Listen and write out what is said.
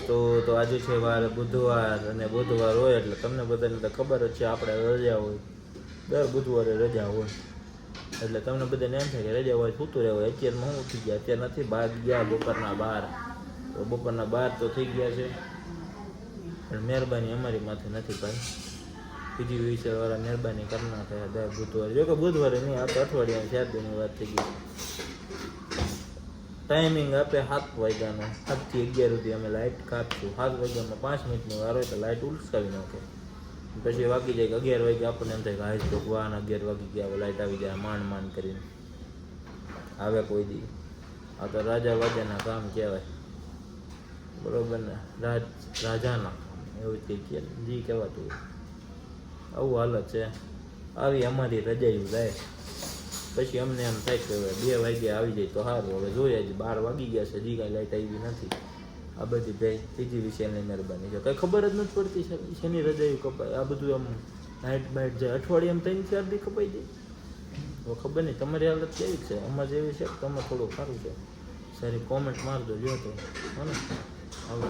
દોસ્તો, તો આજે છે વાર બુધવાર અને બુધવાર હોય એટલે તમને બધાને તો ખબર જ છે આપણે રજા હોય, દર બુધવારે રજા હોય એટલે તમને બધાને એમ થાય કે રજા હોય સૂતું રહેવાય. અત્યારમાં હું ઉઠી ગયા, અત્યારે નથી 12 ગયા, બપોરના 12 તો બપોરના 12 તો થઈ ગયા છે, પણ મહેરબાની અમારી માથે નથી ભાઈ. બીજી વિષયવાળા મહેરબાની કરી નાખે દર બુધવારે, જો કે બુધવારે નહીં, આપણે અઠવાડિયાની 4 દિનની વાત થઈ ગઈ. ટાઈમિંગ આપે 7 વાગ્યાનો, 7 થી 11 સુધી અમે લાઇટ કાપશું. 7 વાગ્યામાં 5 મિનિટની વાર હોય તો લાઇટ ઉલસાવી નાખે, પછી વાગી જાય કે 11 વાગે. આપણને એમ થાય કે હાઈ તો વાન 11 વાગી ગયા, હવે લાઇટ આવી જાય, માંડ કરીને આવે કોઈ દી. આ તો રાજા વાજાના કામ કહેવાય, બરોબર ને? રાજાના એવું જ કંઈક જી કહેવાતું હોય. આવું હાલત છે. આવી અમારી રજાયું જાય, પછી અમને એમ થાય કે હવે 2 વાગે આવી જાય તો સારું. હવે જોઈએ, હજી 12 વાગી ગયા છે, હજી કાંઈ લાઇટ આવી નથી. આ બધી ભાઈ ત્રીજી વિષયની મહેરબાની છે, કંઈ ખબર જ નથી પડતી છે શેની રજાયું કપાય. આ બધું આમ નાઇટ બાઇટ જાય, અઠવાડિયામાં 3-4 દી કપાઈ જાય. હવે ખબર નહીં તમારી હાલત કેવી છે, અમારે જેવી છે તમે થોડું સારું છે. સારી કોમેન્ટ મારજો, જો તો હા ને આવજો.